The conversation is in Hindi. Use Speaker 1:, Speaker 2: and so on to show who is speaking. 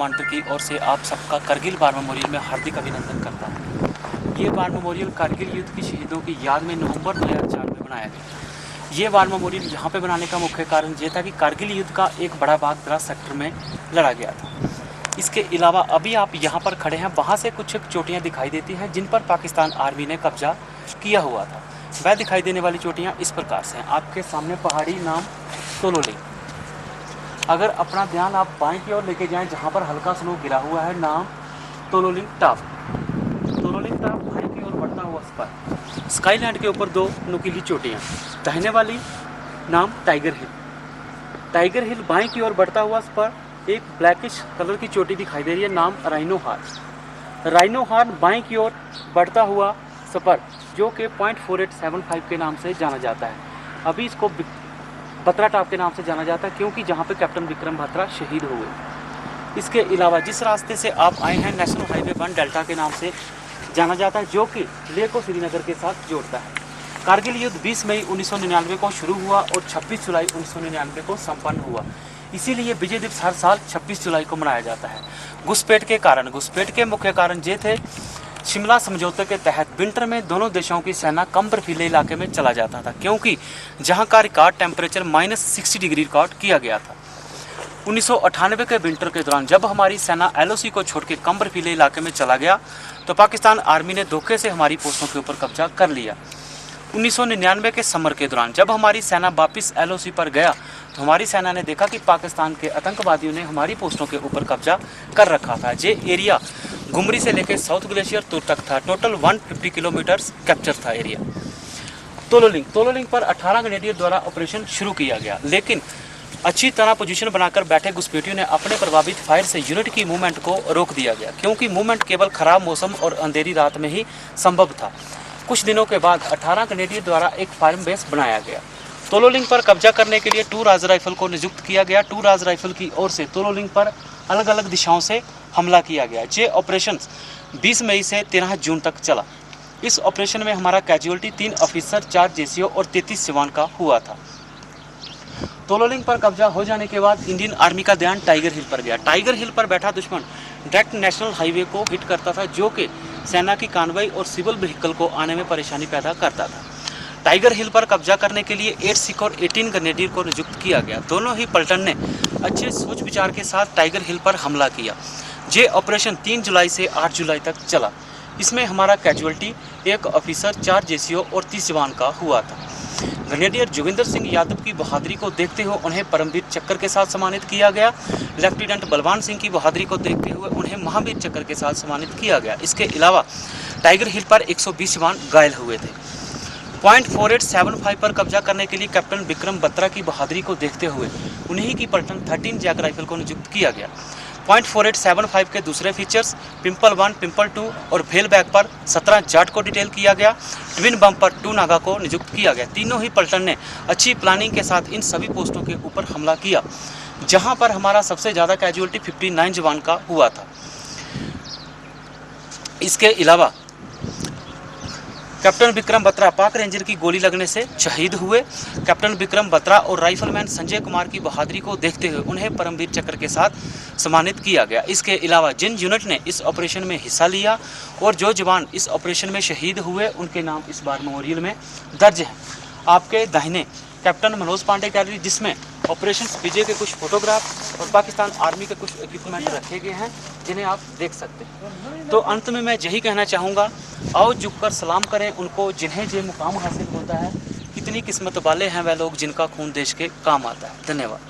Speaker 1: कमांडर की ओर से आप सबका करगिल वार मेमोरियल में हार्दिक अभिनंदन करता हूँ। ये वार मेमोरियल करगिल युद्ध की शहीदों की याद में नवंबर 2004 में बनाया गया। ये वार मेमोरियल यहाँ पे बनाने का मुख्य कारण ये था कि करगिल युद्ध का एक बड़ा भाग द्रास सेक्टर में लड़ा गया था। इसके अलावा अभी आप यहाँ पर खड़े हैं, वहाँ से कुछ चोटियाँ दिखाई देती हैं जिन पर पाकिस्तान आर्मी ने कब्जा किया हुआ था। वह दिखाई देने वाली चोटियाँ इस प्रकार से हैं। आपके सामने पहाड़ी नाम तोलोलिंग। अगर अपना ध्यान आप बाएं की ओर लेके जाएं, जहाँ पर हल्का स्नो गिरा हुआ है, नाम तोलोलिंग टॉप। तोलोलिंग टॉप बाएं की ओर बढ़ता हुआ स्पर। स्काईलैंड के ऊपर दो नुकीली चोटियाँ, दाहिने वाली नाम टाइगर हिल। टाइगर हिल बाएं की ओर बढ़ता हुआ स्पर, एक ब्लैकिश कलर की चोटी दिखाई दे रही है, नाम राइनो हार्न। राइनो हार्न बाएं की ओर बढ़ता हुआ स्पर, जो कि 0.4875 के नाम से जाना जाता है। अभी इसको बत्रा टॉप के नाम से जाना जाता है, क्योंकि जहाँ पे कैप्टन विक्रम बत्रा शहीद हुए। इसके अलावा जिस रास्ते से आप आए हैं, नेशनल हाईवे 1 डेल्टा के नाम से जाना जाता है, जो कि लेह को श्रीनगर के साथ जोड़ता है। कारगिल युद्ध 20 मई 1999 को शुरू हुआ और 26 जुलाई 1999 को संपन्न हुआ। इसीलिए विजय दिवस हर साल 26 जुलाई को मनाया जाता है। घुसपैठ के कारण, घुसपैठ के मुख्य कारण ये थे, शिमला समझौते के तहत विंटर में दोनों देशों की सेना कम बर्फीले इलाके में चला जाता था, क्योंकि जहां का रिकॉर्ड टेम्परेचर -60 डिग्री रिकॉर्ड किया गया था। 1998 के विंटर के दौरान जब हमारी सेना LOC को छोड़ के कम बर्फीले इलाके में चला गया, तो पाकिस्तान आर्मी ने धोखे से हमारी पोस्टों के ऊपर कब्जा कर लिया। 1999 के समर के दौरान जब हमारी सेना वापस LOC पर गया, तो हमारी सेना ने देखा कि पाकिस्तान के आतंकवादियों ने हमारी पोस्टों के ऊपर कब्जा कर रखा था। ये एरिया घुमरी से लेकर साउथ ग्लेशियर टूर तक था। टोटल 150 किलोमीटर कैप्चर था एरिया। तोलोलिंग पर 18 ग्रेनेडियर द्वारा ऑपरेशन शुरू किया गया, लेकिन अच्छी तरह पोजीशन बनाकर बैठे घुसपैठियों ने अपने प्रभावित फायर से यूनिट की मूवमेंट को रोक दिया गया, क्योंकि मूवमेंट केवल खराब मौसम और अंधेरी रात में ही संभव था। कुछ दिनों के बाद 18 ग्रेनेडियर द्वारा एक फार्म बेस बनाया गया। तोलोलिंग पर कब्जा करने के लिए 2 राज राइफल को नियुक्त किया गया। 2 राज राइफल की ओर से तोलोलिंग पर अलग अलग दिशाओं से हमला किया गया। ये ऑपरेशन 20 मई से 13 जून तक चला। इस ऑपरेशन में हमारा कैजुअलिटी 3 ऑफिसर, 4 JCO और 33 जवान का हुआ था। तोलोलिंग पर कब्जा हो जाने के बाद इंडियन आर्मी का ध्यान टाइगर हिल पर गया। टाइगर हिल पर बैठा दुश्मन डायरेक्ट नेशनल हाईवे को हिट करता था, जो कि सेना की कानवाई और सिविल व्हीकल को आने में परेशानी पैदा करता था। टाइगर हिल पर कब्जा करने के लिए 8 सिख और 18 ग्रेनेडियर को नियुक्त किया गया। दोनों ही पलटन ने अच्छे सोच विचार के साथ टाइगर हिल पर हमला किया। ये ऑपरेशन 3 जुलाई से 8 जुलाई तक चला। इसमें हमारा कैजुअलिटी 1 ऑफिसर, 4 JCO और 30 जवान का हुआ था। ग्रेनेडियर जोगिंदर सिंह यादव की बहादुरी को देखते हुए उन्हें परमवीर चक्र के साथ सम्मानित किया गया। लेफ्टिनेंट बलवान सिंह की बहादुरी को देखते हुए उन्हें महावीर चक्र के साथ सम्मानित किया गया। इसके अलावा टाइगर हिल पर 120 जवान घायल हुए थे। 0.4875 पर कब्जा करने के लिए कैप्टन विक्रम बत्रा की बहादुरी को देखते हुए उन्हीं की पलटन 13 जैक राइफल को नियुक्त किया गया। 0.4875 के दूसरे फीचर्स पिंपल 1, पिंपल 2 और फेल बैक पर 17 जाट को डिटेल किया गया। ट्विन बम पर 2 नागा को नियुक्त किया गया। तीनों ही पलटन ने अच्छी प्लानिंग के साथ इन सभी पोस्टों के ऊपर हमला किया, जहां पर हमारा सबसे ज़्यादा कैजुअलिटी 59 जवान का हुआ था। इसके अलावा कैप्टन विक्रम बत्रा पाक रेंजर की गोली लगने से शहीद हुए। कैप्टन विक्रम बत्रा और राइफलमैन संजय कुमार की बहादुरी को देखते हुए उन्हें परमवीर चक्र के साथ सम्मानित किया गया। इसके अलावा जिन यूनिट ने इस ऑपरेशन में हिस्सा लिया और जो जवान इस ऑपरेशन में शहीद हुए, उनके नाम इस बार मेमोरियल में दर्ज हैं। आपके दाहिने कैप्टन मनोज पांडे गैलरी, जिसमें ऑपरेशन विजय के कुछ फोटोग्राफ और पाकिस्तान आर्मी के कुछ इक्विपमेंट रखे गए हैं, जिन्हें आप देख सकते हैं। तो अंत में मैं यही कहना चाहूँगा, आओ झुककर सलाम करें उनको जिन्हें ये मुकाम हासिल होता है। कितनी किस्मत वाले हैं वह लोग जिनका खून देश के काम आता है। धन्यवाद।